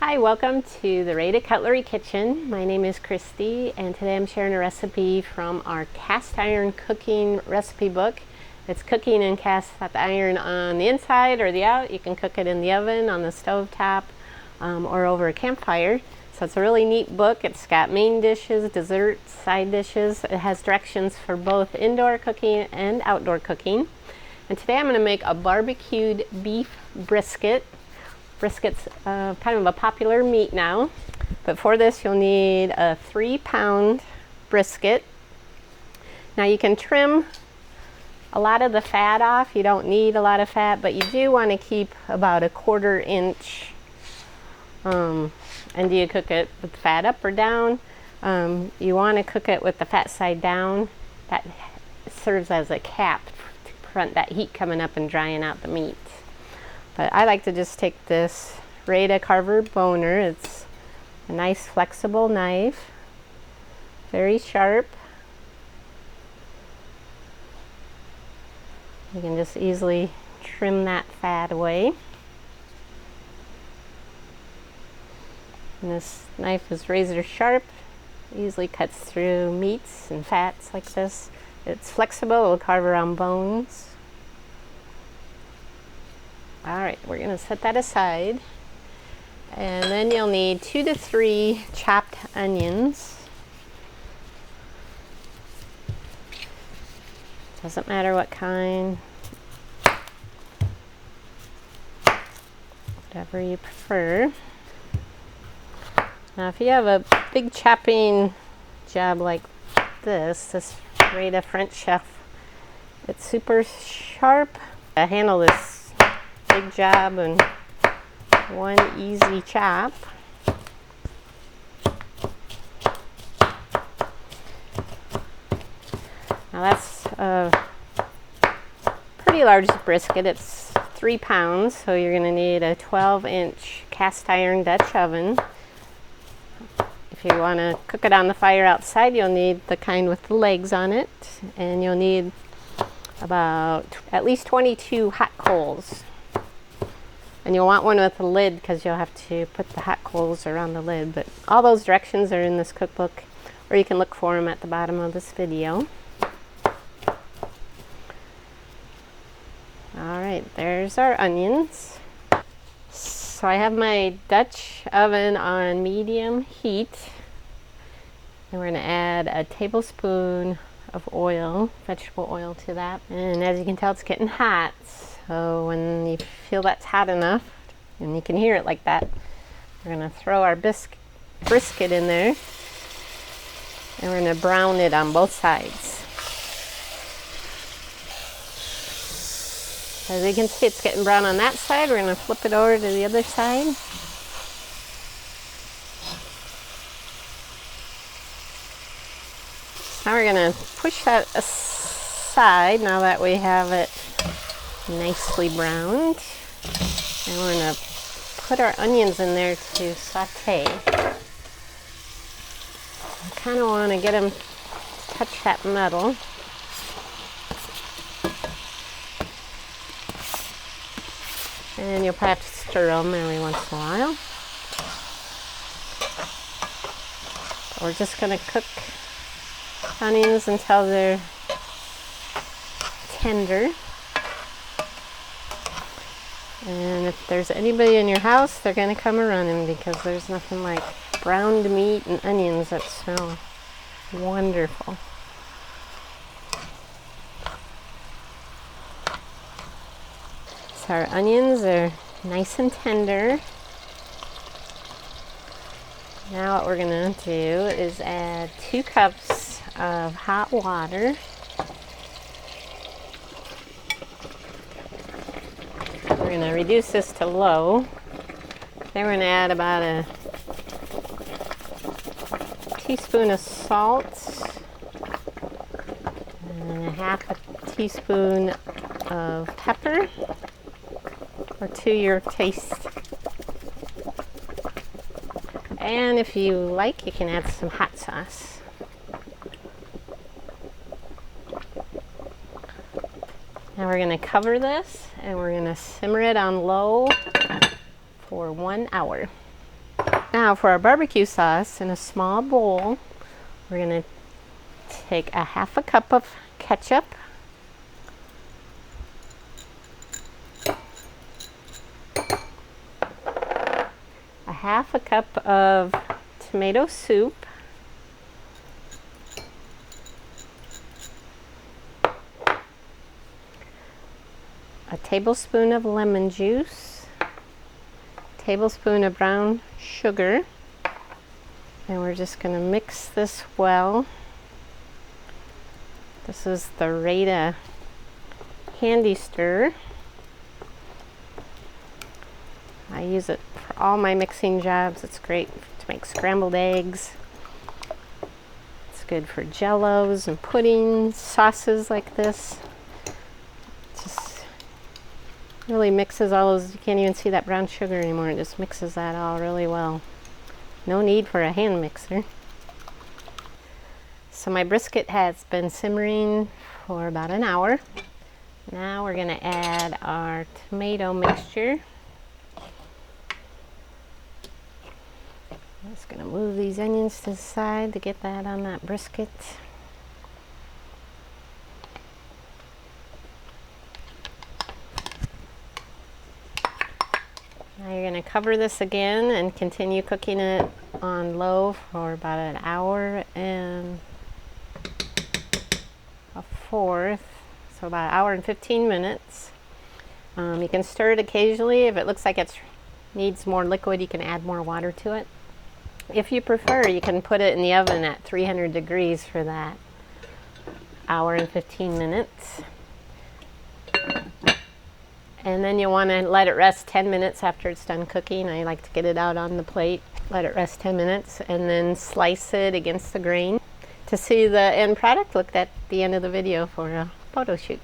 Hi, welcome to the Rada Cutlery Kitchen. My name is Christy, and today I'm sharing a recipe from our cast iron cooking recipe book. It's cooking in cast iron on the inside or the out. You can cook it in the oven, on the stove top, or over a campfire. So it's a really neat book. It's got main dishes, desserts, side dishes. It has directions for both indoor cooking and outdoor cooking. And today I'm going to make a barbecued beef brisket. Brisket's kind of a popular meat now, but for this you'll need a 3-pound brisket. Now you can trim a lot of the fat off. You don't need a lot of fat, but you do want to keep about a 1/4 inch. And do you cook it with the fat up or down? You want to cook it with the fat side down. That serves as a cap to prevent that heat coming up and drying out the meat. But I like to just take this Rada carver boner. It's a nice flexible knife, very sharp. You can just easily trim that fat away. And this knife is razor sharp, easily cuts through meats and fats like this. It's flexible, it'll carve around bones. All right, we're gonna set that aside. And then you'll need 2 to 3 chopped onions. Doesn't matter what kind. Whatever you prefer. Now if you have a big chopping job like this Rada French Chef, it's super sharp. I handle this big job and one easy chop. Now that's a pretty large brisket. It's 3 pounds, so you're going to need a 12-inch cast iron Dutch oven. If you want to cook it on the fire outside, you'll need the kind with the legs on it, and you'll need about at least 22 hot coals. And you'll want one with a lid because you'll have to put the hot coals around the lid. But all those directions are in this cookbook, or you can look for them at the bottom of this video. All right, there's our onions. So I have my Dutch oven on medium heat. And we're going to add a tablespoon of oil, vegetable oil, to that. And as you can tell, it's getting hot. So when you feel that's hot enough, and you can hear it like that, we're going to throw our brisket in there, and we're going to brown it on both sides. As you can see, it's getting brown on that side. We're going to flip it over to the other side. Now we're going to push that aside now that we have it nicely browned, and we're going to put our onions in there to saute. I kind of want to get them to touch that metal. And you'll probably have to stir them every once in a while. But we're just going to cook onions until they're tender. And if there's anybody in your house, they're going to come running, because there's nothing like browned meat and onions that smell wonderful. So our onions are nice and tender. Now what we're going to do is add 2 cups of hot water. We're going to reduce this to low. Then we're going to add about a teaspoon of salt and a 1/2 teaspoon of pepper, or to your taste. And if you like, you can add some hot sauce. Now we're going to cover this, and we're going to simmer it on low for 1 hour. Now for our barbecue sauce, in a small bowl, we're going to take a half a cup of ketchup, a half a cup of tomato soup, a tablespoon of lemon juice, a tablespoon of brown sugar, and we're just going to mix this well. This is the Rada Handy Stir. I use it for all my mixing jobs. It's great to make scrambled eggs. It's good for jellos and puddings, sauces like this. Just really mixes all those. You can't even see that brown sugar anymore. It just mixes that all really well. No need for a hand mixer. So my brisket has been simmering for about an hour. Now we're going to add our tomato mixture. I'm just going to move these onions to the side to get that on that brisket. Now you're going to cover this again and continue cooking it on low for about an hour and a fourth, so about an hour and 15 minutes. You can stir it occasionally. If it looks like it needs more liquid, you can add more water to it. If you prefer, you can put it in the oven at 300 degrees for that hour and 15 minutes. And then you want to let it rest 10 minutes after it's done cooking. I like to get it out on the plate, let it rest 10 minutes, and then slice it against the grain. To see the end product, look at the end of the video for a photo shoot.